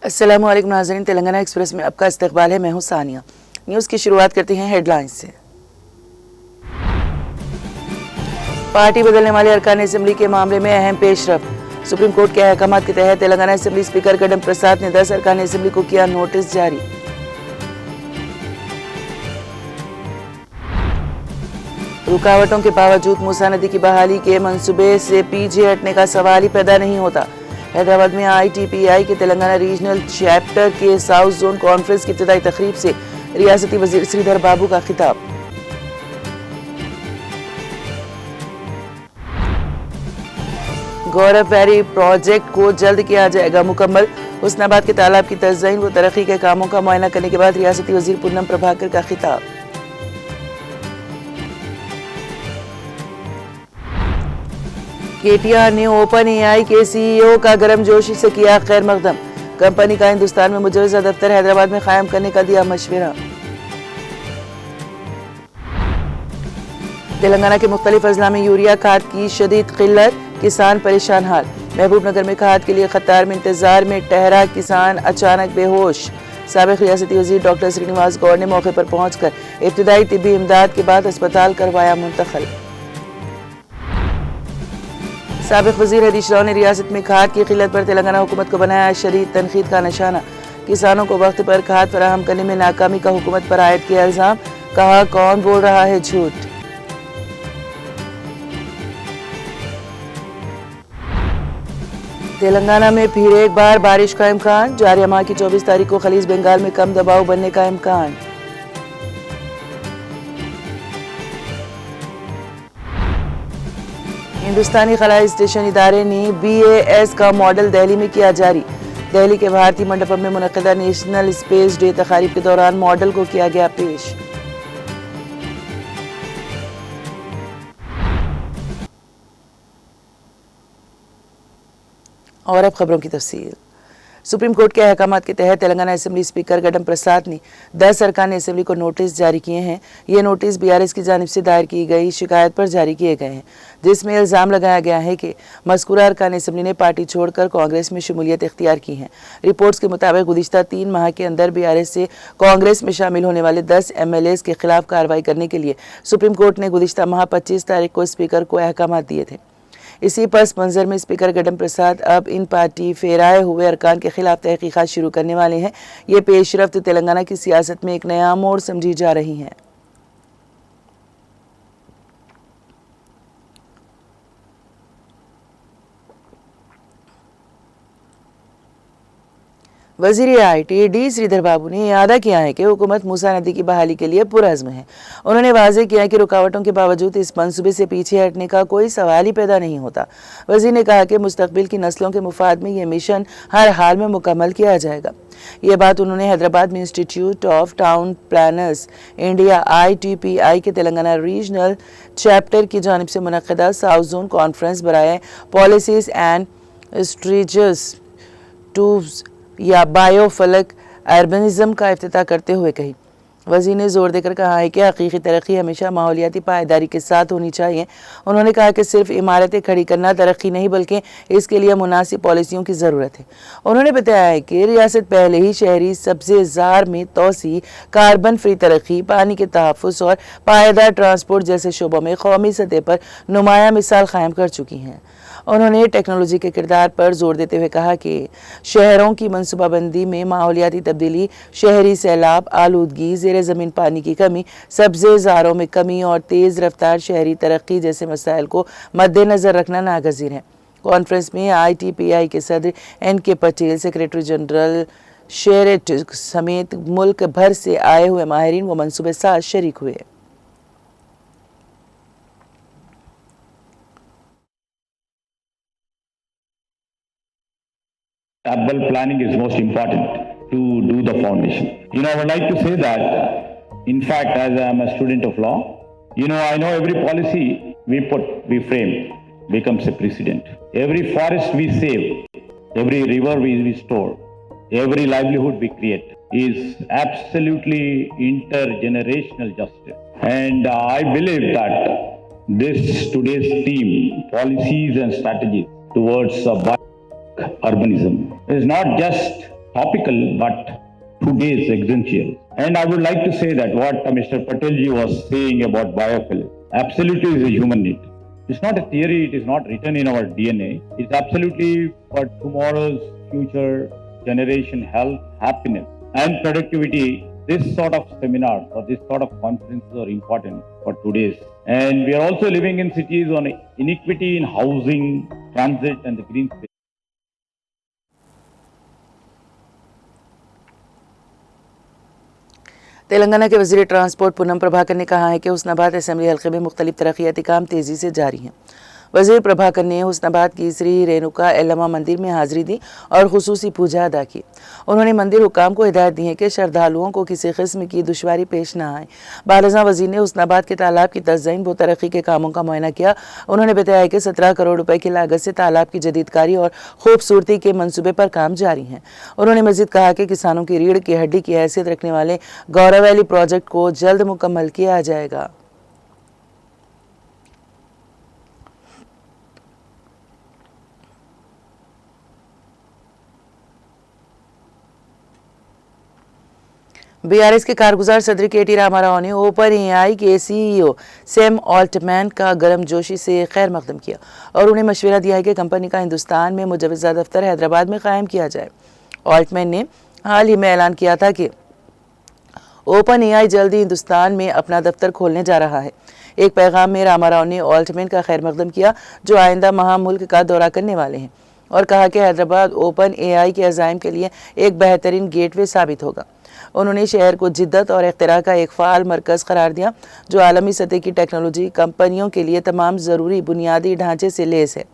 अस्सलामु अलैकुम नाज़रीन, तेलंगाना एक्सप्रेस में आपका इस्तकबाल है। मैं हूं सानिया। न्यूज़ की शुरुआत करते हैं हेडलाइंस से। पार्टी बदलने वाले अरकान असेंबली के मामले में अहम पेशरफ्त। सुप्रीम कोर्ट के अहकाम के तहत तेलंगाना असेंबली स्पीकर गडम प्रसाद ने 10 अरकान असेंबली को किया नोटिस जारी। रुकावटों के बावजूद मूसा नदी की बहाली के मंसूबे से पीछे हटने का सवाल ही पैदा नहीं होता। हैदराबाद में ITPI के तेलंगाना रीजनल चैप्टर के साउथ जोन कॉन्फ्रेंस की इब्तिदाई तकरीब से रियासती वजीर श्रीधर बाबू का खिताब। गौरव वैली प्रोजेक्ट को जल्द किया जाएगा मुकम्मल। हुस्नाबाद के तालाब की तज़यीन व तरक्की के कामों का मुआयना करने के बाद रियासती वजीर पूनम प्रभाकर का खिताब। KTR ने OpenAI के CEO का गर्मजोशी से किया खैर मकदम। कंपनी का हिंदुस्तान में मुजवजा दफ्तर हैदराबाद में कायम करने का दिया मशवरा। तेलंगाना के मुख्तलिफ अजला में यूरिया खाद की शदीद किल्लत, किसान परेशान हाल। महबूबनगर में खाद के लिए कतार में इंतजार में ठहरा किसान अचानक बेहोश। साबिक रियासती वजीर डॉक्टर श्रीनिवास गौड़ ने मौके पर पहुंचकर इब्तिदाई तिब्बी इमदाद के बाद अस्पताल करवाया मुंतकिल। साबिक वजीर हरीश राव ने रियासत में खाद की किल्लत पर तेलंगाना हुकूमत को बनाया शदीद तनकीद का निशाना। किसानों को वक्त पर खाद फराहम करने में नाकामी का हुकूमत पर आयद किया इल्जाम, कहा कौन बोल रहा है झूठ। तेलंगाना में फिर एक बार बारिश का इम्कान। जारी माह की 24 तारीख को खलीज बंगाल में कम दबाव बनने का इम्कान। हिंदुस्तानी खलाई स्टेशन इदारे ने BAS का मॉडल दिल्ली में किया जारी। दिल्ली के भारतीय मंडपम में मुनक्किदा नेशनल स्पेस डे तकारीब के दौरान मॉडल को किया गया पेश। और अब खबरों की तफसील। सुप्रीम कोर्ट के अहकाम के तहत तेलंगाना असेंबली स्पीकर गडम प्रसाद ने 10 अरकान असेंबली को नोटिस जारी किए हैं। ये नोटिस BRS की जानिब से दायर की गई शिकायत पर जारी किए गए हैं, जिसमें इल्ज़ाम लगाया गया है कि मज़कूरा अरकान असेंबली ने पार्टी छोड़कर कांग्रेस में शमूलियत इख्तियार की है। रिपोर्ट्स के मुताबिक गुज़िश्ता 3 माह के अंदर BRS से कांग्रेस में शामिल होने वाले 10 MLAs के खिलाफ कार्रवाई करने के लिए सुप्रीम कोर्ट ने गुज़िश्ता माह 25 तारीख को स्पीकर को अहकाम दिए थे। इसी पस मंजर में स्पीकर गडम प्रसाद अब इन पार्टी फेराए हुए अरकान के खिलाफ तहकीकात शुरू करने वाले हैं। ये पेशरफ्त तेलंगाना की सियासत में एक नया मोड़ समझी जा रही है। वज़ीर ITD श्रीधर बाबू ने यादा किया है कि हुकूमत मूसा नदी की बहाली के लिए पुरअज़्म है। उन्होंने वाज़ेह किया कि रुकावटों के बावजूद इस मंसूबे से पीछे हटने का कोई सवाल ही पैदा नहीं होता। वज़ीर ने कहा कि मुस्तक़बिल की नस्लों के मुफाद में यह मिशन हर हाल में मुकम्मल किया जाएगा। ये बात उन्होंने हैदराबाद में institute of town planners India ITPI के तेलंगाना रीजनल चैप्टर की जानिब से मुनक्किदा साउथ जोन कॉन्फ्रेंस बराए policies and strategies towards a biophilic अर्बनिज़म का इफ्तिताह करते हुए कही। वज़ीर ने जोर देकर कहा है कि हकीकी तरक्की हमेशा माहौलियाती पायदारी के साथ होनी चाहिए। उन्होंने कहा कि सिर्फ इमारतें खड़ी करना तरक्की नहीं, बल्कि इसके लिए मुनासिब पॉलिसियों की ज़रूरत है। उन्होंने बताया है कि रियासत पहले ही शहरी सब्ज़े ज़ार में तोसी, कार्बन फ्री तरक्की, पानी के तहफ़्फ़ुज़ और पायदार ट्रांसपोर्ट जैसे शोबों में कौमी सतह पर नुमाया मिसाल कायम कर चुकी हैं। उन्होंने टेक्नोलॉजी के किरदार पर जोर देते हुए कहा कि शहरों की मनसूबाबंदी में माहौलियाती तब्दीली, शहरी सैलाब, आलूदगी, ज़ेरे ज़मीन पानी की कमी, सब्ज़े ज़ारों में कमी और तेज़ रफ्तार शहरी तरक्की जैसे मसाइल को मद्देनज़र रखना नागज़ीर है। कॉन्फ्रेंस में ITPI के सदर NK पटेल, सेक्रेटरी जनरल शेरेट समेत मुल्क भर से आए हुए माहिरीन व मनसूबे साज शरीक हुए। Urban planning is most important to do the foundation. I would like to say that, in fact, as I am a student of law, I know every policy we frame. becomes a precedent. Every forest we save, every river we restore, every livelihood we create is absolutely intergenerational justice. And I believe that today's theme, policies and strategies towards urbanism, is not just topical but today's essential. And I would like to say that what Mr. Patelji was saying about biofuel absolutely is a human need. It's not a theory, it is not written in our DNA. It's absolutely for tomorrow's future generation health, happiness, and productivity. This sort of seminars or this sort of conferences are important for today's. And we are also living in cities on inequity in housing, transit, and the green space. Telangana के वज़ीर transport Poonam Prabhakar ने कहा है कि Husnabad assembly हल्के में मुख्तलिफ तरक्याती काम तेज़ी से जारी हैं। वज़ीर प्रभाकर ने हुस्नाबाद की श्री रेणुका एल्लम्मा मंदिर में हाज़िरी दी और खुसूसी पूजा अदा की। उन्होंने मंदिर हुकाम को हिदायत दी है कि श्रद्धालुओं को किसी किस्म की दुश्वारी पेश न आए। बालजा वज़ीर ने हुस्नाबाद के तालाब की तज़्ज़ीन व तरक्की के कामों का मुआयना किया। उन्होंने बताया कि 17 करोड़ रुपए की लागत से तालाब की जदीदकारी और खूबसूरती के मंसूबे पर काम जारी हैं। उन्होंने मज़ीद कहा कि किसानों की रीढ़ की हड्डी की हैसियत रखने वाले गौरव वैली प्रोजेक्ट को जल्द मुकम्मल किया जाएगा। बीआरएस के कारगुजार सदर केटी रामाराव ने ओपन एआई के सीईओ सैम ऑल्टमैन का गर्मजोशी से खैर मकदम किया और उन्हें मशवरा दिया है कि कंपनी का हिंदुस्तान में मुजव्वज़ा दफ्तर हैदराबाद में कायम किया जाए। ऑल्टमैन ने हाल ही में ऐलान किया था कि ओपन एआई जल्दी हिंदुस्तान में अपना दफ्तर खोलने जा रहा है। एक पैगाम में रामाराव ने ऑल्टमैन का खैर मकदम किया जो आइंदा माह मुल्क का दौरा करने वाले हैं और कहा कि हैदराबाद ओपन एआई के अज़ाइम के लिए एक बेहतरीन गेटवे साबित होगा। उन्होंने शहर को जिद्दत और इख्तिरा का एक फ़ाल मरकज़ करार दिया जो आलमी सतह की टेक्नोलॉजी कंपनियों के लिए तमाम ज़रूरी बुनियादी ढांचे से लैस है।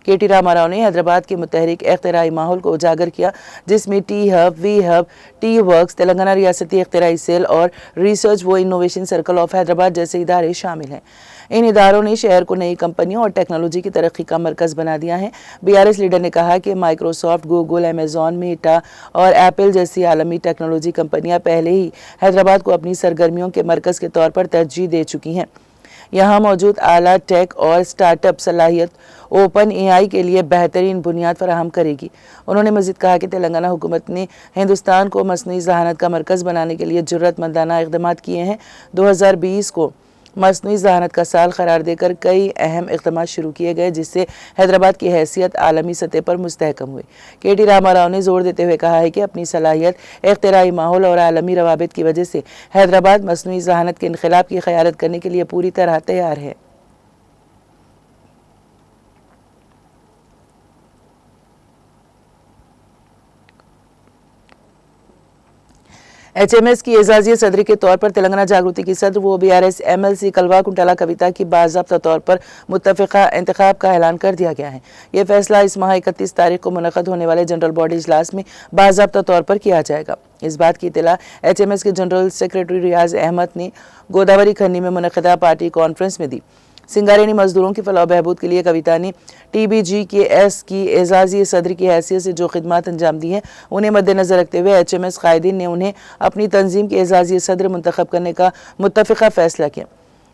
केटी रामाराव ने हैदराबाद के मुतहरिक इख्तिराई माहौल को उजागर किया जिसमें T hub, V hub, T works, Telangana रियासती इख्तिराई सेल और रिसर्च व इनोवेशन सर्कल ऑफ हैदराबाद जैसे इदारे शामिल हैं। इन इदारों ने शहर को नई कंपनियों और टेक्नोलॉजी की तरक्की का मरकज़ बना दिया है। बीआरएस लीडर ने कहा कि माइक्रोसॉफ्ट, गूगल, अमेज़ॉन, मेटा और एप्पल जैसी आलमी टेक्नोलॉजी कंपनियां पहले ही हैदराबाद को अपनी सरगर्मियों के मरकज़ के तौर पर तरजीह दे चुकी हैं। यहाँ मौजूद आला टेक और स्टार्टअप सलाहियत ओपन एआई के लिए बेहतरीन बुनियाद फराहम करेगी। उन्होंने मज़ीद कहा कि तेलंगाना हुकूमत ने हिंदुस्तान को मसनूई ज़हानत का मरकज़ बनाने के लिए जुर्रतमंदाना इक़दामात किए हैं। 2020 को मसनूई ज़हानत का साल करार देकर कई अहम इक़दामात शुरू किए गए जिससे हैदराबाद की हैसियत आलमी सतह पर मुस्तहकम हुई। केटी रामाराव ने जोर देते हुए कहा है कि अपनी सलाहियत, इख्तिराई माहौल और आलमी रवाबित की वजह से हैदराबाद मसनूई ज़हानत के इनक़िलाब की क़यादत करने के लिए पूरी तरह तैयार है। एचएमएस की एजाज़ी सदरी के तौर पर तेलंगाना जागृति की सदर वो बीआरएस एमएलसी कलवा कुंटला कविता की बाज़ाब्ता तौर पर मुत्तफ़िक़ा इंतखाब का ऐलान कर दिया गया है। ये फैसला इस माह 31 तारीख को मुनक़द होने वाले जनरल बॉडी इजलास में बाज़ाब्ता तौर पर किया जाएगा। इस बात की इत्तला एचएमएस के जनरल सेक्रेटरी रियाज अहमद ने गोदावरी खन्नी में मुनक़दा पार्टी कॉन्फ्रेंस में दी। सिंगारेनी मजदूरों की फलाह बहबूद के लिए कविता ने TBGKS की एजाज़ी सदर की हैसियत से जो खिदमत अंजाम दी हैं उन्हें मद्देनज़र रखते हुए HMS कायदीन ने उन्हें अपनी तंजीम के एजाज़ी सदर मुंतखब करने का मुत्तफ़िक़ा फ़ैसला किया।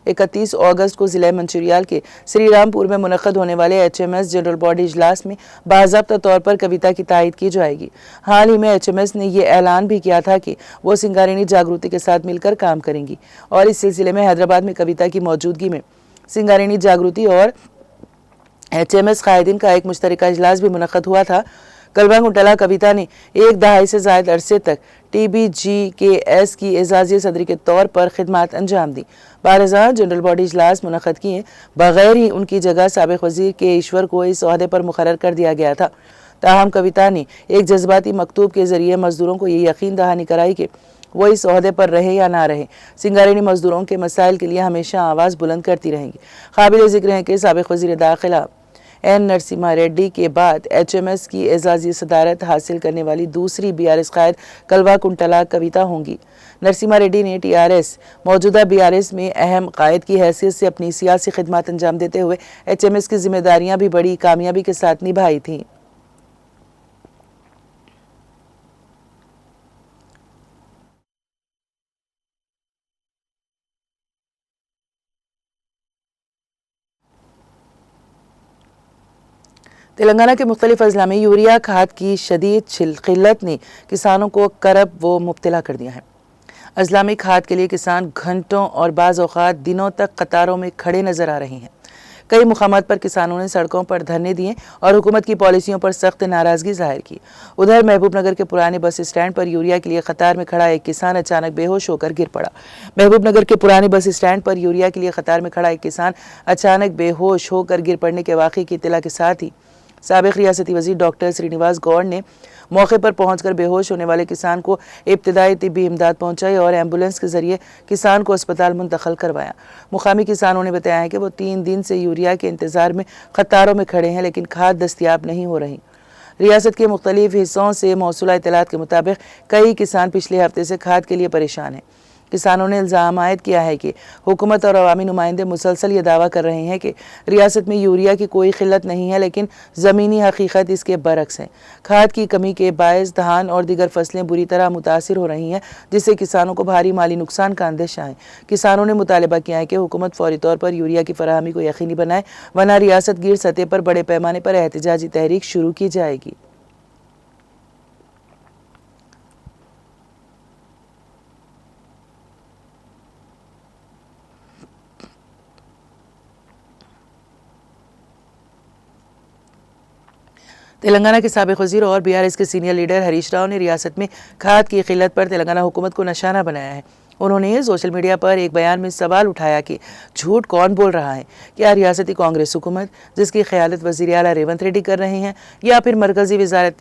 31 अगस्त को ज़िला मंचिरियाल के श्री रामपुर में मुनक़द होने वाले HMS जनरल बॉडी इजलास में बाज़ाब्ता तौर पर कविता की तायद की जाएगी। हाल ही में HMS ने यह ऐलान भी किया था कि वो सिंगारेनी जागृति के साथ मिलकर काम करेंगी और इस सिलसिले में हैदराबाद में कविता की मौजूदगी में सिंगारेनी जागृति और HMS कायदीन का एक मुश्तरका इजलास भी मुनक़द हुआ था। कलवा कुंटला कविता ने एक दहाई से ज़ायद अरसे तक TBGKS की एजाज़ी सदरी के तौर पर खिदमत अंजाम दी। 12 जनरल बॉडी इजलास मुनक़द किए बगैर ही उनकी जगह साबिक़ वज़ीर के ईश्वर को इस ओहदे पर मुक़र्रर कर दिया गया था। ताहम कविता ने एक जज्बाती मकतूब के ज़रिए मज़दूरों को ये यकीन दहानी कराई कि वो इस ओहदे पर रहे या ना रहे, सिंगारेनी मजदूरों के मसाइल के लिए हमेशा आवाज़ बुलंद करती रहेंगी। काबिल ज़िक्र है कि साबिक़ वज़ीर दाखिला एन नरसिम्हा रेड्डी के बाद HMS की एजाजी सदारत हासिल करने वाली दूसरी BRS कायद कलवा कुंटला कविता होंगी। नरसिम्हा रेड्डी ने TRS मौजूदा BRS में अहम कायद की हैसियत से अपनी सियासी खिदमत अंजाम देते हुए HMS की जिम्मेदारियां भी बड़ी कामयाबी के साथ निभाई थीं। तेलंगाना के मुख्तलिफ अजला में यूरिया खाद की शदीद किल्लत ने किसानों को करब व मुब्तला कर दिया है। अजला में खाद के लिए किसान घंटों और बाज़ औक़ात दिनों तक कतारों में खड़े नजर आ रहे हैं। कई मुकामात पर किसानों ने सड़कों पर धरने दिए और हुकूमत की पॉलिसियों पर सख्त नाराजगी जाहिर की। उधर महबूबनगर के पुराने बस स्टैंड पर यूरिया के लिए कतार में खड़ा एक किसान अचानक बेहोश होकर गिर पड़ा। महबूबनगर के पुराने बस स्टैंड पर यूरिया के लिए कतार में खड़ा एक किसान अचानक बेहोश होकर गिर पड़ने के वाक़े की इत्तला के साथ ही साबिक़ रियासती वज़ीर डॉक्टर श्रीनिवास गौड़ ने मौके पर पहुंचकर बेहोश होने वाले किसान को इब्तदाई तिब्बी इमदाद पहुंचाई और एम्बुलेंस के जरिए किसान को अस्पताल मुंतकिल करवाया। मुकामी किसानों ने बताया है कि वो 3 दिन से यूरिया के इंतज़ार में कतारों में खड़े हैं, लेकिन खाद दस्तियाब नहीं हो रही। रियासत के मुख्तलिफ हिस्सों से मौसूला इत्तलात के मुताबिक कई किसान पिछले हफ्ते से खाद के लिए परेशान हैं। किसानों ने इल्ज़ाम आयद किया है कि हुकूमत और अवामी नुमाइंदे मुसलसल ये दावा कर रहे हैं कि रियासत में यूरिया की कोई किल्लत नहीं है, लेकिन ज़मीनी हकीकत इसके बरक्स है। खाद की कमी के बायस धान और दीगर फसलें बुरी तरह मुतासिर हो रही हैं, जिससे किसानों को भारी माली नुकसान का अंदेशा है। किसानों ने मुतालबा किया है कि हुकूमत फौरी तौर पर यूरिया की फराहमी को यकीनी बनाए, वरना रियासत गिर सतह पर बड़े पैमाने पर एहतजाजी तहरीक शुरू की जाएगी। तेलंगाना के साबिक़ वज़ीर और BRS के सीनियर लीडर हरीश राव ने रियासत में खाद की किल्लत पर तेलंगाना हुकूमत को निशाना बनाया है। उन्होंने सोशल मीडिया पर एक बयान में सवाल उठाया कि झूठ कौन बोल रहा है, क्या रियासती कांग्रेस हुकूमत जिसकी क़यादत वज़ीर आला रेवंत रेड्डी कर रहे हैं, या फिर मरकज़ी वज़ारत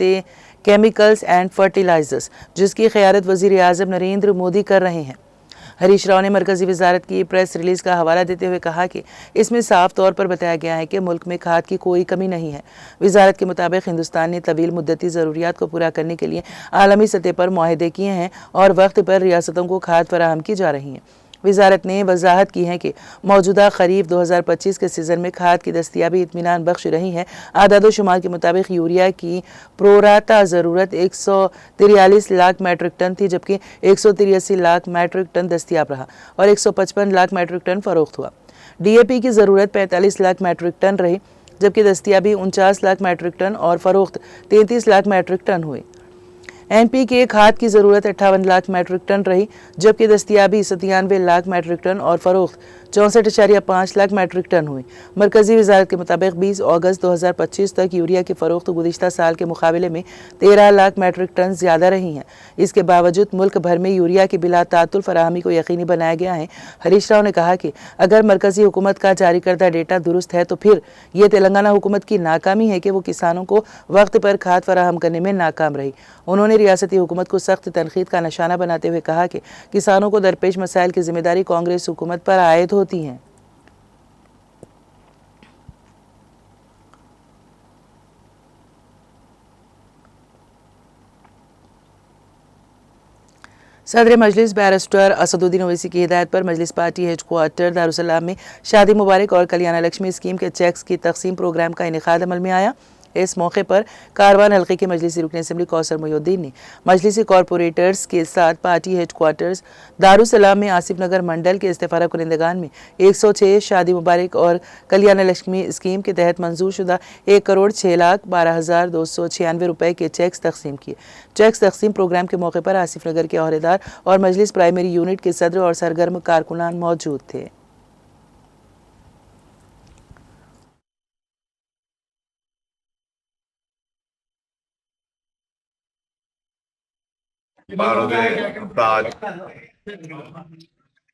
केमिकल्स एंड फर्टिलाइजर्स जिसकी क़यादत वज़ीर आज़म नरेंद्र मोदी कर रहे हैं। हरीश राव ने मरकज़ी वज़ारत की प्रेस रिलीज़ का हवाला देते हुए कहा कि इसमें साफ तौर पर बताया गया है कि मुल्क में खाद की कोई कमी नहीं है। वज़ारत के मुताबिक हिंदुस्तान ने तवील मुद्दती ज़रूरियात को पूरा करने के लिए आलमी सतह पर मुआहदे किए हैं और वक्त पर रियासतों को खाद फराहम की जा रही है। वज़ारत ने वजाहत की है कि मौजूदा खरीफ 2025 के सीज़न में खाद की दस्तियाबी इत्मीनान बख्श रही है। आदाद शुमार के मुताबिक यूरिया की प्रोराता ज़रूरत 143 लाख मेट्रिक टन थी, जबकि 183 लाख मेट्रिक टन दस्तियाब रहा और 155 लाख मेट्रिक टन फ़रोख्त हुआ। DAP की ज़रूरत 45 लाख मेट्रिक टन रही, जबकि दस्तियाबी 49 लाख मेट्रिक टन और फ़रोख्त 33 लाख मेट्रिक टन हुई। NPK खाद की ज़रूरत 58 लाख मेट्रिक टन रही, जबकि दस्तियाबी 97 लाख मेट्रिक टन और फ़रोख्त 64.5 लाख मेट्रिक टन हुई। मरकज़ी वज़ारत के मुताबिक 20 अगस्त 2025 तक यूरिया की फ़रोख्त गुज़िश्ता साल के मुकाबले में 13 लाख मेट्रिक टन ज़्यादा रही हैं। इसके बावजूद मुल्क भर में यूरिया की बिला तातुल फराहमी को यकीनी बनाया गया है। हरीश राव ने कहा कि अगर मरकज़ी हुकूमत का जारी करदा डेटा दुरुस्त है तो फिर ये तेलंगाना हुकूमत की नाकामी है कि वो किसानों को वक्त पर खाद फराहम करने में नाकाम रही। उन्होंने रियासती हुकूमत को सख्त तनकीद का निशाना बनाते हुए कहा कि किसानों को दरपेश मसाइल की जिम्मेदारी कांग्रेस हुकूमत पर आयद होती हैं। सदर मजलिस बैरिस्टर असदुद्दीन ओवैसी की हिदायत पर मजलिस पार्टी हेड क्वार्टर दारुसलाम में शादी मुबारक और कल्याण लक्ष्मी स्कीम के चेक्स की तकसीम प्रोग्राम का इनेकाद अमल में आया। इस मौके पर कारवान हल्के के मजलिसी रुकन असम्बली कौसर मोहिउद्दीन ने मजलिसी कॉरपोरेटर्स के साथ पार्टी हेड क्वार्टर्स दारुसलाम में आसिफ नगर मंडल के इस्तेफारा कुनिंदगान में 106 शादी मुबारक और कल्याण लक्ष्मी स्कीम के तहत मंजूर शुदा 1,06,12,296 रुपए के चेक्स तकसीम किए। चेक्स तकसीम प्रोग्राम के मौके पर आसिफ नगर के अहदेदार और मजलिस प्राइमरी यूनिट के सदर और सरगर्म कारकुनान मौजूद थे। आज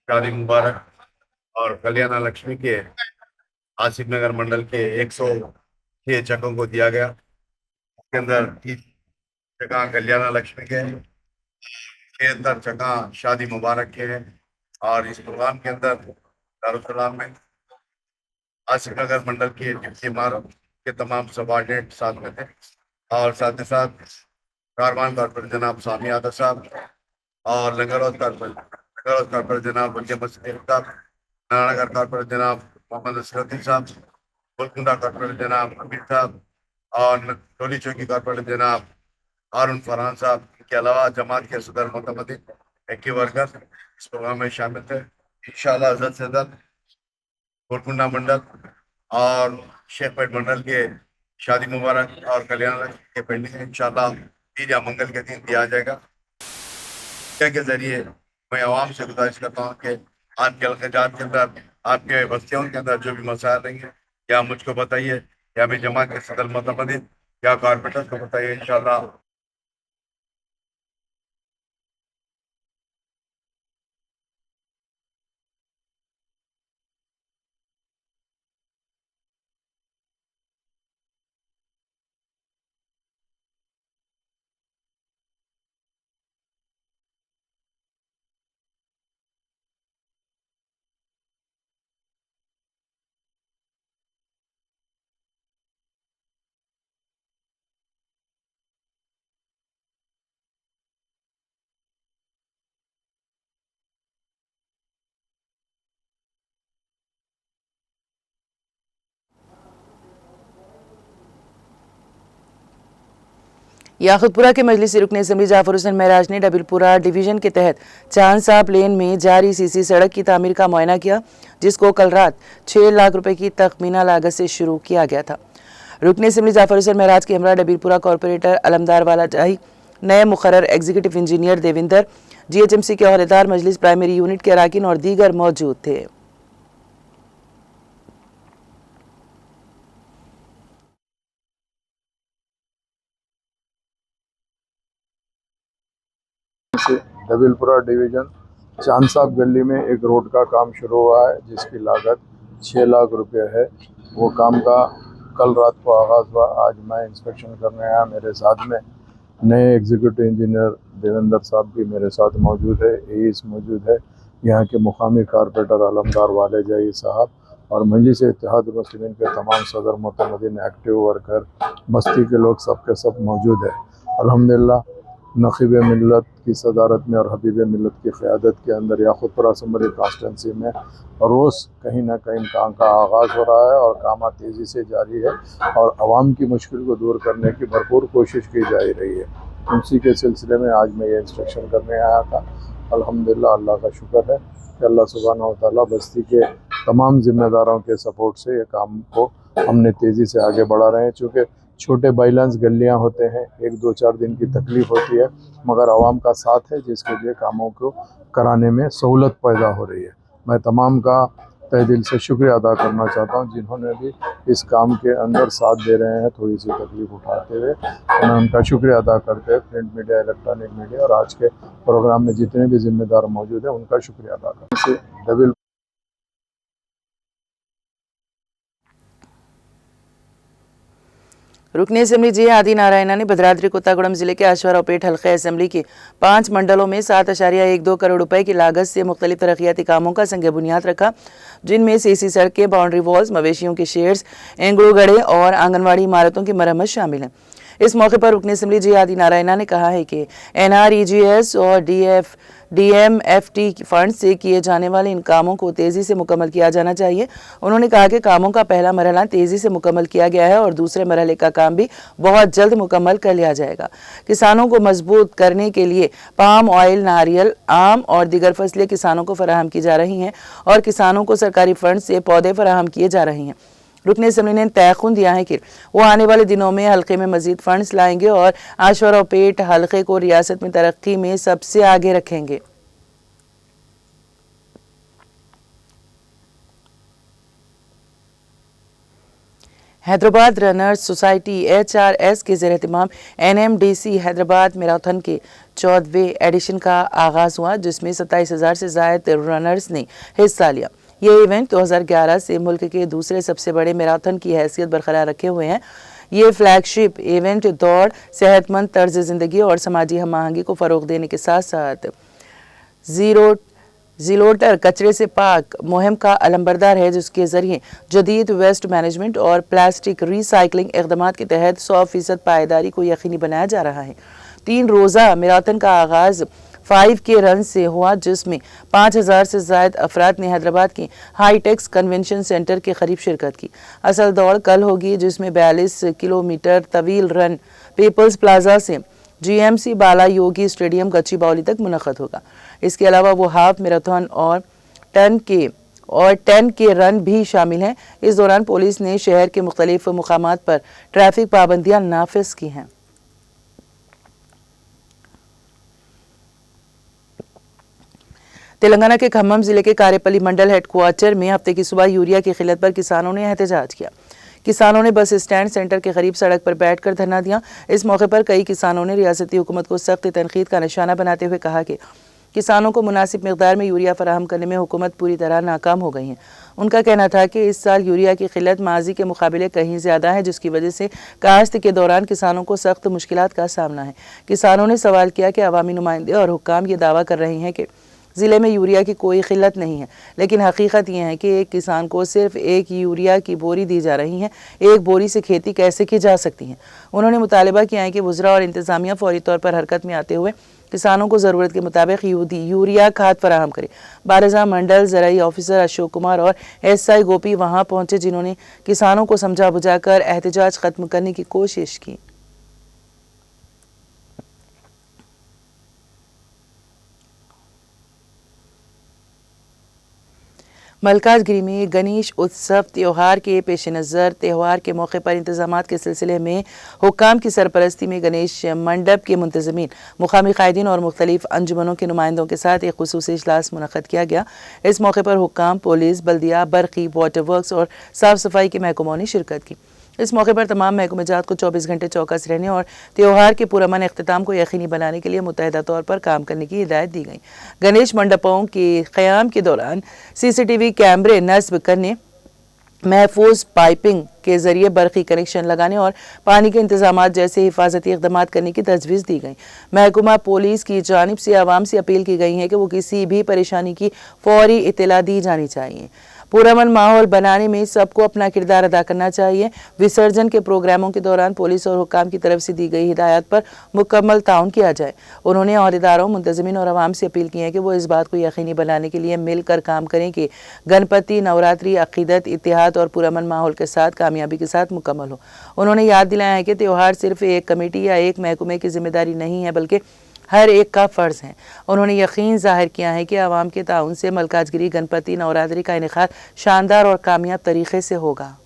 शादी मुबारक और कल्याण लक्ष्मी के आसिफ नगर मंडल के 106 चकों को दिया गया। उसके अंदर 30 चका कल्याण लक्ष्मी के, 73 चका शादी मुबारक के हैं। और इस प्रोग्राम के अंदर दारुसलाम में आसिफ नगर मंडल के डिप्टी मार के तमाम सबॉर्डिनेट साथ में थे, और साथ ही साथ कारवान कॉर्पोरेट जनाब सामी आदा साहब, और लंगरौद कॉर्पोरेट जनाब वली मसीद साहब, नारायणगढ़ कॉर्पोरेट जनाब मोहम्मद असरद्दीन साहब, गोलकुंडा कॉर्पोरेट जनाब अमीर साहब, और टोली चौकी कॉर्पोरेट जनाब हारून फरहान साहब के अलावा जमात के सदर मोतमदीन एक्की वर्कर इस प्रोग्राम में शामिल थे। इंशाअल्लाह जल्द से जल्द गोलकुंडा मंडल और शेखपेट मंडल के शादी मुबारक और कल्याण के पेंडिंग इंशाअल्लाह ईद या मंगल के दिन दिया जाएगा। के जरिए मैं आवाम से गुजारिश करता हूँ कि आपके अलगजात के अंदर, आपके बस्तियों के अंदर जो भी मसाइल रहेंगे, या मुझको बताइए या भी जमा के सदर मोतमदीन या कॉर्पोरेटर को बताइए। इंशाअल्लाह याकुतपुरा के मजलिसी रुकन असम्बली जाफर हुसैन महराज ने डबिलपुरा डिवीजन के तहत चांद साहब लेन में जारी सीसी सड़क की तामीर का मुआयना किया, जिसको कल रात 6 लाख रुपए की तखमीना लागत से शुरू किया गया था। रुकन असम्बली जाफर हुसैन महराज के हमरा डबिलपुरा कॉरपोरेटर अलमदार वाला जाही, नए मुकर्रर एग्जीक्यूटिव इंजीनियर देविंदर, GHMC के अहदेदार, मजलिस प्राइमरी यूनिट के अराकीन और दीगर मौजूद थे। से डबिलपुरा डिवीजन चांद साहब गली में एक रोड का काम शुरू हुआ है, जिसकी लागत 6 लाख रुपए है। वो काम का कल रात को आगाज़ हुआ। आज मैं इंस्पेक्शन करने आया, मेरे साथ में नए एग्जीक्यूटिव इंजीनियर देवेंद्र साहब भी मेरे साथ मौजूद है, एईस मौजूद है, यहाँ के मुकामी कारपोरेटर अलमदार वाले जाई साहब और मजलिस इत्तेहाद मुस्लिमीन के तमाम सदर मोतमदीन, एक्टिव वर्कर, बस्ती के लोग सबके सब मौजूद है। अल्हम्दुलिल्लाह नखीब मिल्लत की सदारत में और हबीब मिल्लत की क़यादत के अंदर याकुतपुरा असम्बली कॉन्स्टिट्यूंसी में रोज़ कहीं ना कहीं काम का आगाज़ हो रहा है और काम तेज़ी से जारी है और आवाम की मुश्किल को दूर करने की भरपूर कोशिश की जा रही है। उसी के सिलसिले में आज मैं ये इंस्ट्रक्शन करने आया था। अल्हम्दुलिल्लाह, अल्लाह का शुक्र है कि अल्लाह सुब्हानहू व तआला बस्ती के तमाम ज़िम्मेदारों के सपोर्ट से ये काम को हमने तेज़ी से आगे बढ़ा रहे हैं। चूँकि छोटे बाइलेंस गलियां होते हैं, 1-2-4 दिन की तकलीफ होती है, मगर आवाम का साथ है, जिसके लिए कामों को कराने में सहूलत पैदा हो रही है। मैं तमाम का तहे दिल से शुक्रिया अदा करना चाहता हूं, जिन्होंने भी इस काम के अंदर साथ दे रहे हैं, थोड़ी सी तकलीफ उठाते हुए। मैं उनका शुक्रिया अदा करते हुए प्रिंट मीडिया, इलेक्ट्रॉनिक मीडिया और आज के प्रोग्राम में जितने भी जिम्मेदार मौजूद हैं, उनका शुक्रिया अदा करते हैं। रुकन असम्बली जी आदि नारायणा ने भद्राद्री कोत्तागुड़म जिले के आश्वारावपेट हल्के असम्बली के 5 मंडलों में 7.12 करोड़ रुपए की लागत से मुख्तलिफ तरक्याती कामों का संग बुनियाद रखा, जिनमें सीसी सड़कें, बाउंड्री वॉल्स, मवेशियों के शेड्स, एंगड़ू गड़े और आंगनवाड़ी इमारतों की मरम्मत शामिल है। इस मौके पर रुकन असम्बली जी आदि नारायणा ने कहा है कि NREGS और DMFT फंड से किए जाने वाले इन कामों को तेज़ी से मुकम्मल किया जाना चाहिए। उन्होंने कहा कि कामों का पहला मरहला तेज़ी से मुकम्मल किया गया है और दूसरे मरहले का काम भी बहुत जल्द मुकम्मल कर लिया जाएगा। किसानों को मजबूत करने के लिए पाम ऑयल, नारियल, आम और दीगर फसलें किसानों को फराहम की जा रही हैं और किसानों को सरकारी फंड से पौधे फराहम किए जा रहे हैं। रुकन असम्बली ने तयक़ुन दिया है कि वो आने वाले दिनों में हल्के में मजीद फंड्स लाएंगे और आश्वारावपेट हल्के को रियासत में तरक्की में सबसे आगे रखेंगे। हैदराबाद रनर्स सोसाइटी HRS के ज़ेर एहतमाम NMDC हैदराबाद मैराथन के 14वें एडिशन का आगाज़ हुआ, जिसमें 27,000 से ज़ायद रनर्स ने हिस्सा लिया। ये इवेंट 2011 से मुल्क के दूसरे सबसे बड़े मैराथन की हैसियत बरकरार रखे हुए हैं। ये फ्लैगशिप इवेंट दौड़, सेहतमंद तर्ज ज़िंदगी और समाजी हम आहंगी को फ़रोग़ देने के साथ साथ ज़ीरो जिलोटर कचरे से पाक मुहिम का अलंबरदार है, जिसके जरिए जदीद वेस्ट मैनेजमेंट और प्लास्टिक रिसाइकलिंग इक़दाम के तहत 100% पायदारी को यकीनी बनाया जा रहा है। 3 रोज़ा मैराथन का आगाज़ 5K रन से हुआ, जिसमें 5000 से ज़ायद अफराद ने हैदराबाद के हाईटेक्स कन्वेंशन सेंटर के करीब शिरकत की। असल दौड़ कल होगी, जिसमें 42 किलोमीटर तवील रन पीपल्स प्लाजा से GMC बाला योगी स्टेडियम गच्चीबौली तक मुनक़द होगा। इसके अलावा वो हाफ मैराथन और 10K रन भी शामिल हैं। इस दौरान पुलिस ने शहर के मुख्तलिफ मुकामात पर ट्रैफिक पाबंदियां नाफिज की हैं। तेलंगाना के खम्मम जिले के कारेपल्ली मंडल हेडक्वार्टर में हफ्ते की सुबह यूरिया की किल्लत पर किसानों ने एहतजाज किया। किसानों ने बस स्टैंड सेंटर के करीब सड़क पर बैठकर धरना दिया। इस मौके पर कई किसानों ने रियासती हुकूमत को सख्त तनकीद का निशाना बनाते हुए कहा कि किसानों को मुनासिब मिकदार में यूरिया फराहम करने में हुकूमत पूरी तरह नाकाम हो गई है। उनका कहना था कि इस साल यूरिया की किल्लत माजी के मुकाबले कहीं ज़्यादा है, जिसकी वजह से काश्त के दौरान किसानों को सख्त मुश्किलात का सामना है। किसानों ने सवाल किया कि अवामी नुमाइंदे और हुक्काम ये दावा कर रहे हैं कि ज़िले में यूरिया की कोई किल्लत नहीं है, लेकिन हकीकत यह है कि एक किसान को सिर्फ एक यूरिया की बोरी दी जा रही है। एक बोरी से खेती कैसे की जा सकती है। उन्होंने मुतालबा किया है कि वज़रा और इंतज़ामिया फौरी तौर पर हरकत में आते हुए किसानों को ज़रूरत के मुताबिक यूरिया खाद फराहम करे। बारजा मंडल ज़राई ऑफिसर अशोक कुमार और SI गोपी वहाँ पहुँचे, जिन्होंने किसानों को समझा बुझाकर एहतजाज ख़त्म करने की कोशिश की। मलकाजगिरी में गणेश उत्सव त्यौहार के पेश नज़र त्यौहार के मौके पर इंतजामात के सिलसिले में हुक्काम की सरपरस्ती में गणेश मंडप के मुंतज़मीन, मुकामी कायदीन और मुख्तलिफ अंजुमनों के नुमाइंदों के साथ एक खुसूसी इजलास मुनक़्क़द किया गया। इस मौके पर हुक्काम, पुलिस, बल्दिया, बरक़ी, वाटर वर्क्स और साफ़ सफाई के महकमों ने शिरकत की। इस मौके पर तमाम महकमेजात को 24 घंटे चौकस रहने और त्यौहार के पुरअमन इख्तिताम को यकीनी बनाने के लिए मुतहदा तौर पर काम करने की हिदायत दी गई। गणेश मंडपों के क़याम के दौरान CCTV कैमरे नस्ब करने, महफूज पाइपिंग के जरिए बरक़ी कनेक्शन लगाने और पानी के इंतजाम जैसे हिफाजती इक़दाम करने की तजवीज़ दी गई। महकमा पुलिस की जानिब से आवाम से अपील की गई है कि वो किसी भी परेशानी की फौरी इत्तला दी जानी चाहिए। पुरअमन माहौल बनाने में सबको अपना किरदार अदा करना चाहिए। विसर्जन के प्रोग्रामों के दौरान पुलिस और हुक्काम की तरफ से दी गई हिदायत पर मुकम्मल ताउन किया जाए। उन्होंने अहदेदारों, मुंतज़मीन और आवाम से अपील की है कि वो इस बात को यकीनी बनाने के लिए मिलकर काम करें कि गणपति नवरात्रि अक़ीदत, इत्तिहाद और पुरअमन माहौल के साथ कामयाबी के साथ मुकम्मल हो। उन्होंने याद दिलाया है कि त्यौहार सिर्फ एक कमेटी या एक महकमे की जिम्मेदारी नहीं है, बल्कि हर एक का फ़र्ज़ है। उन्होंने यकीन ज़ाहिर किया है कि आवाम के ताउन से मलकाजगिरी गणपति नवरात्रि का इनेकाद शानदार और कामयाब तरीके से होगा।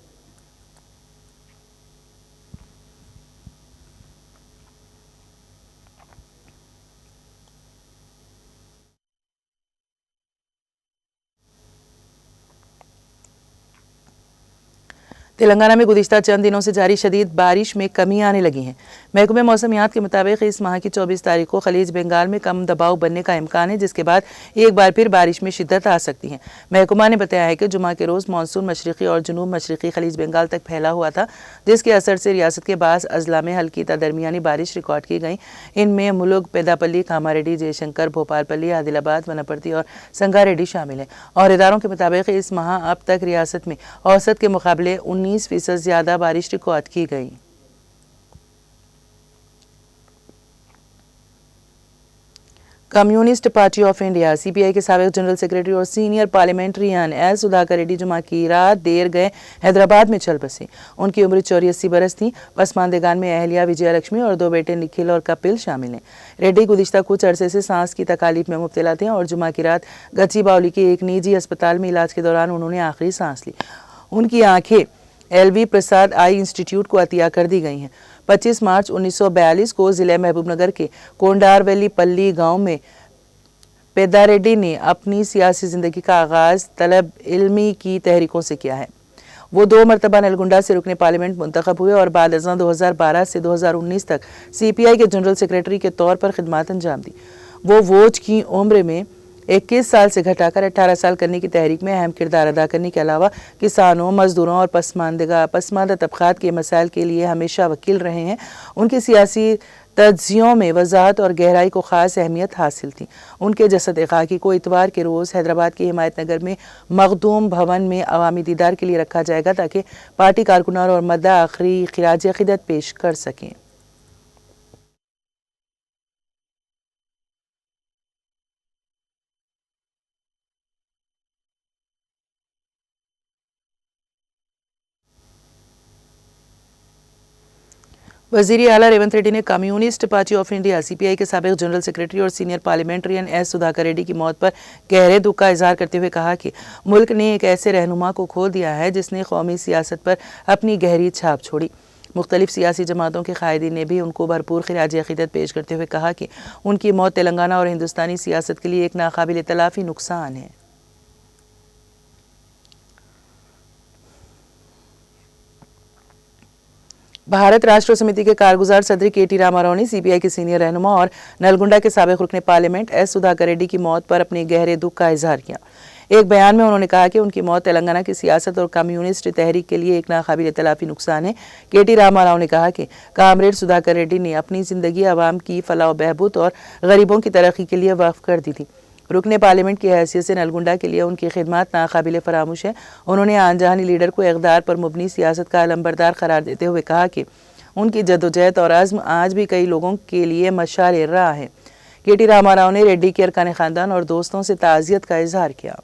तेलंगाना में गुज़िश्ता चंद दिनों से जारी शदीद बारिश में कमी आने लगी है। महकमे मौसमियात के मुताबिक इस माह की 24 तारीख को खलीज बंगाल में कम दबाव बनने का इम्कान है, जिसके बाद एक बार फिर बारिश में शिद्दत आ सकती है। महकमा ने बताया है कि जुमा के रोज़ मानसून मशरक़ी और जुनूब मशरक़ी खलीज बंगाल तक फैला हुआ था, जिसके असर से रियासत के बाज़ अजला में हल्की ता दरमियानी बारिश रिकॉर्ड की गई। इनमें मुलुग, पेदापल्ली, कामारेड्डी, जयशंकर, भोपालपल्ली, आदिलाबाद, वनपर्ती और संगारेड्डी शामिल हैं। और इदारों के मुताबिक इस माह अब तक रियासत में औसत के मुकाबले 19% ज़्यादा बारिश रिकॉर्ड की गई। Communist party of India CPI के साबिक़ जनरल सेक्रेटरी और senior parliamentarian S Sudhakar Reddy जुमा की रात देर गए हैदराबाद में चल बसे। उनकी उम्र 84 बरस थी। पसमानदेगान में अहलिया विजया लक्ष्मी और 2 बेटे निखिल और कपिल शामिल हैं। रेड्डी गुज़िश्ता कुछ अरसे से सांस की तकालीफ में मुब्तला थे और जुमा की रात गच्चीबौली के एक निजी अस्पताल में इलाज के दौरान उन्होंने आखिरी सांस ली। उनकी आंखें LV प्रसाद आई इंस्टीट्यूट को अतिया कर दी गई हैं। 25 मार्च 1942 को ज़िले महबूबनगर के कोंडारवेली पल्ली गांव में पेदारेड्डी ने अपनी सियासी ज़िंदगी का आगाज़ तलब इल्मी की तहरीकों से किया है। वो 2 मरतबा नलगुंडा से रुकने पार्लियामेंट मुंतखब हुए और बाद अज़ां 2012 से 2019 तक CPI के जनरल सेक्रेटरी के तौर पर खिदमत अंजाम दी। वो वोट की उम्र में 21 साल से घटाकर 18 साल करने की तहरीक में अहम किरदार अदा करने के अलावा किसानों, मजदूरों और पसमानदा तबकात के मसाइल के लिए हमेशा वकील रहे हैं। उनकी सियासी तज्जियों में वजाहत और गहराई को ख़ास अहमियत हासिल थी। उनके जसद खाकी को इतवार के रोज़ हैदराबाद के हिमायत नगर में मखदूम भवन में अवामी दीदार के लिए रखा जाएगा ताकि पार्टी कारकुनान और मद्दा आखिरी खिराज अक़ीदत पेश कर सकें। वज़ीर आला रेवंत रेड्डी ने communist party of India CPI के साबिक़ जनरल सेक्रेटरी और senior parliamentarian S Sudhakar Reddy की मौत पर गहरे दुख का इजहार करते हुए कहा कि मुल्क ने एक ऐसे रहनुमा को खो दिया है जिसने कौमी सियासत पर अपनी गहरी छाप छोड़ी। मुख्तलिफ सियासी जमातों के कायदीन ने भी उनको भरपूर खिराज अक़ीदत पेश करते हुए कहा कि उनकी मौत तेलंगाना और हिंदुस्तानी सियासत के लिए एक नाकाबिल तलाफ़ी नुकसान है। भारत राष्ट्र समिति के कारगुजार सदर KT रामाराव ने CPI के सीनियर रहनुमा और नलगुंडा के साबिक़ रुकने पार्लियामेंट एस सुधाकर रेड्डी की मौत पर अपने गहरे दुख का इजहार किया। एक बयान में उन्होंने कहा कि उनकी मौत तेलंगाना की सियासत और कम्युनिस्ट तहरीक के लिए एक नाकाबिल तलाफ़ी नुकसान है। KT रामाराव ने कहा कि कामरेड सुधाकर रेड्डी ने अपनी ज़िंदगी आवाम की फलाह बहबूद और गरीबों की तरक्की के लिए वक्फ कर दी थी। रुकने पार्लियामेंट की हैसियत से नलगुंडा के लिए उनकी खिदमत नाकाबिल फरामोश है। उन्होंने आनजहानी लीडर को इक़्तिदार पर मुबनी सियासत का अलमबरदार करार देते हुए कहा कि उनकी जद्दोजहद और अज़्म आज भी कई लोगों के लिए मशाल राह है। KT रामाराव ने रेड्डी के अरकान ख़ानदान और दोस्तों से ताज़ियत का इजहार किया।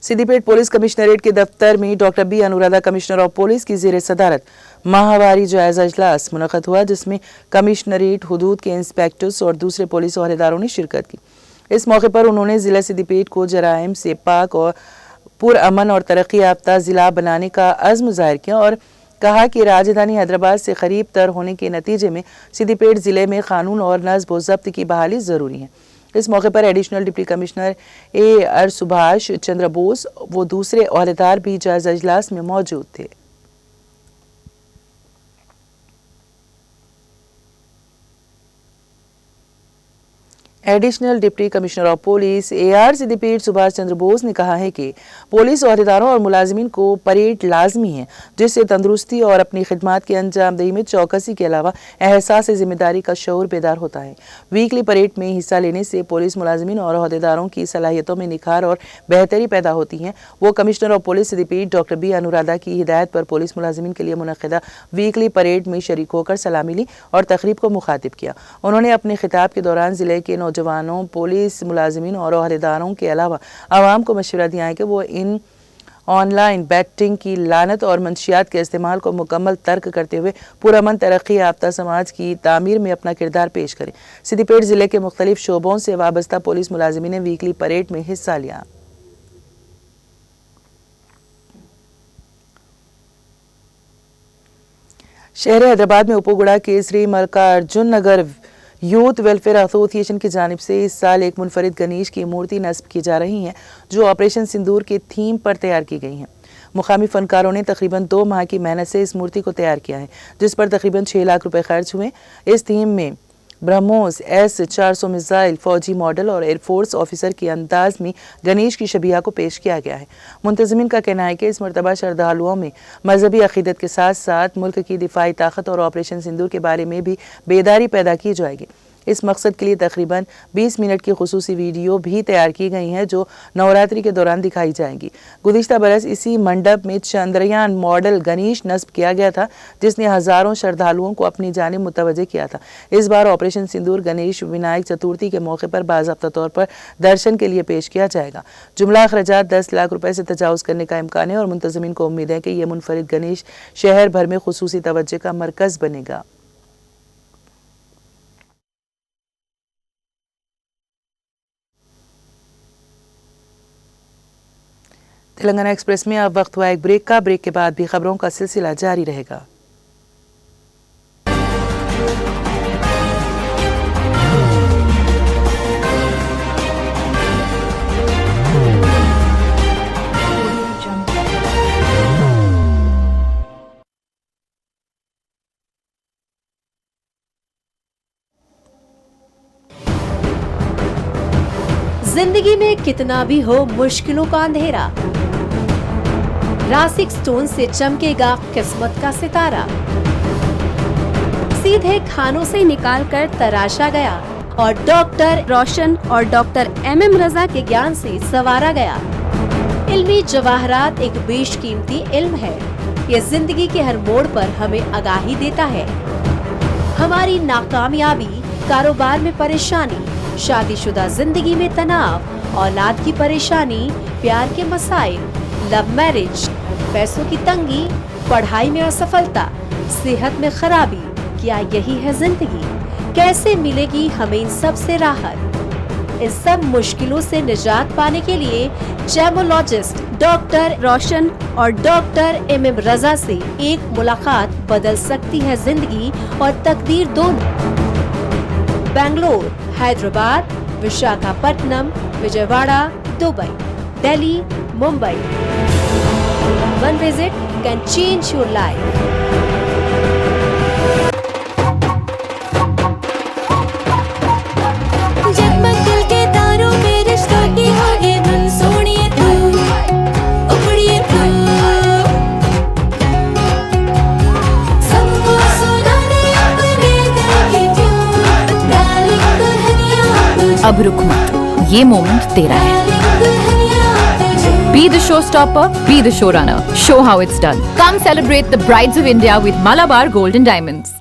सिद्दीपेट पुलिस कमिश्नरेट के दफ्तर में doctor B Anuradha commissioner of police की ज़ेर सदारत माहवारी जायजा इजलास मुनक़द हुआ, जिसमें कमिश्नरेट हुदूद के इंस्पेक्टर्स और दूसरे पुलिस अहदेदारों ने शिरकत की। इस मौके पर उन्होंने ज़िला सिद्दीपेट को जराइम से पाक और पुरअमन और तरक्की याफ्ता ज़िला बनाने का अज़्म ज़ाहिर किया और कहा कि राजधानी हैदराबाद से करीब तर होने के नतीजे में सिद्दीपेट ज़िले में कानून और नज़्म व ज़ब्त की बहाली ज़रूरी है। इस मौके पर additional deputy commissioner AR Subhash Chandra Bose व दूसरे अहदेदार भी जायजा इजलास में मौजूद थे। Additional deputy commissioner of police AR Siddipet Subhash Chandra Bose ने कहा है कि पुलिस अहदेदारों और मुलाजिमीन को परेड लाजमी है, जिससे तंदुरुस्ती और अपनी खिदमत की अंजामदही में चौकसी के अलावा एहसास जिम्मेदारी का शऊर बेदार होता है। वीकली परेड में हिस्सा लेने से पुलिस मुलाजिमीन और अहदेदारों की सलाहियतों में निखार और बेहतरी पैदा होती है। वो commissioner of police Siddipet doctor B Anuradha की हिदायत पर पुलिस मुलाजिमीन के लिए मुनक़दा वीकली परेड में शरीक होकर सलामी ली और तकरीब को मुखातिब किया। उन्होंने अपने खिताब के दौरान ज़िले के नौजवानों, पुलिस मुलाजिमीन और अहदेदारों के अलावा आवाम को मशवरा दिया है कि वो इन ऑनलाइन बैटिंग की लानत और मंशियात के इस्तेमाल को मुकम्मल तर्क करते हुए पुरअमन तरक्की याफ्ता समाज की तामीर में अपना किरदार पेश करें। सिद्दीपेट ज़िले के मुख्तलिफ शोबों से वाबस्ता पुलिस मुलाजिमीन ने वीकली परेड में हिस्सा लिया। शहर हैदराबाद में उपगुड़ा के श्री मल्लिकार्जुन नगर यूथ वेलफेयर एसोसिएशन की जानिब से इस साल एक मुनफरिद गणेश की मूर्ति नस्ब की जा रही है, जो ऑपरेशन सिंदूर के थीम पर तैयार की गई है। मुकामी फनकारों ने तकरीबन 2 माह की मेहनत से इस मूर्ति को तैयार किया है, जिस पर तकरीबन 6 लाख रुपए खर्च हुए। इस थीम में ब्रह्मोस S-400 मिसाइल फौजी मॉडल और एयरफोर्स ऑफिसर के अंदाज में गणेश की शबिया को पेश किया गया है। मुंतज़िमीन का कहना है कि इस मरतबा श्रद्धालुओं में मजहबी अक़ीदत के साथ साथ मुल्क की दिफाई ताकत और ऑपरेशन सिंदूर के बारे में भी बेदारी पैदा की जाएगी। इस मकसद के लिए तकरीबन 20 मिनट की खुसूसी वीडियो भी तैयार की गई हैं, जो नवरात्रि के दौरान दिखाई जाएंगी। गुज़िश्ता बरस इसी मंडप में चंद्रयान मॉडल गणेश नस्ब किया गया था, जिसने हज़ारों श्रद्धालुओं को अपनी जानिब मुतवज्जे किया था। इस बार ऑपरेशन सिंदूर गणेश विनायक चतुर्थी के मौके पर बाज़ाब्ता तौर पर दर्शन के लिए पेश किया जाएगा। जुमला अखराजात 10 लाख रुपए से तजावुज़ करने का इम्कान है और मुंतज़िमीन को उम्मीद है कि यह मुनफरिद गणेश शहर भर में खुसूसी तवज्जो का मरकज़ बनेगा। तेलंगाना एक्सप्रेस में अब वक्त हुआ एक ब्रेक का। ब्रेक के बाद भी खबरों का सिलसिला जारी रहेगा। जिंदगी में कितना भी हो मुश्किलों का अंधेरा, रासिक स्टोन से चमकेगा किस्मत का सितारा। सीधे खानों से निकालकर तराशा गया और डॉक्टर रोशन और डॉक्टर MM रजा के ज्ञान से संवारा गया। इल्मी जवाहरात एक बेशकीमती इल्म है। ये जिंदगी के हर मोड़ पर हमें आगाही देता है। हमारी नाकामयाबी, कारोबार में परेशानी, शादीशुदा जिंदगी में तनाव, औलाद की परेशानी, प्यार के मसाइल, लव मैरिज, पैसों की तंगी, पढ़ाई में असफलता, सेहत में खराबी, क्या यही है जिंदगी? कैसे मिलेगी हमें इन सब से राहत? इन सब मुश्किलों से निजात पाने के लिए जेमोलॉजिस्ट डॉक्टर रोशन और डॉक्टर MM रजा से एक मुलाकात बदल सकती है जिंदगी और तकदीर दोनों। Bangalore, Hyderabad, Visakhapatnam, Vijayawada, Dubai, Delhi, Mumbai. One visit can change your life. जगमग दिल के तारों में रिश्तों की होगी धुन, सोनिए तू, उखड़िए तू, सबको सुनाने अपने दिल की ट्यून, डार्लिंग दुल्हनिया तुझे, अब रुक मत, ये मोमेंट तेरा है। डार्लिंग दुल्हनिया तुझे। Be the showstopper, be the showrunner. Show how it's done. Come celebrate the Brides of India with Malabar Gold and Diamonds.